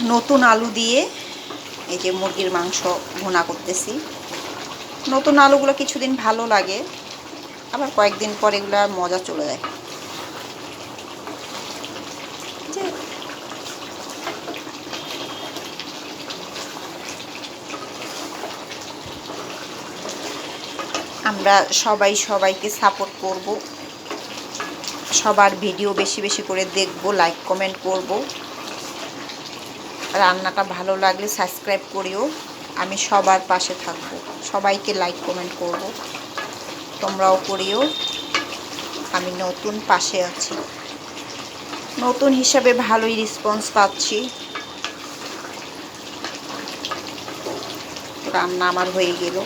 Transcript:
নতুন আলু দিয়ে এই যে মুরগির মাংস ভুনা করতেছি। নতুন আলুগুলো কিছুদিন ভালো লাগে, আবার কয়েকদিন পর এগুলো আর মজা চলে যায়। আমরা সবাই সবাইকে সাপোর্ট করব, সবার ভিডিও বেশি বেশি করে দেখব, লাইক কমেন্ট করব। রান্নাটা ভালো লাগলে সাবস্ক্রাইব করিও। আমি সবার পাশে থাকব, সবাইকে লাইক কমেন্ট করব, তোমরাও করিও। আমি নতুন, পাশে আছি, নতুন হিসাবে ভালোই রেসপন্স পাচ্ছি। রান্না আমার হয়ে গেল।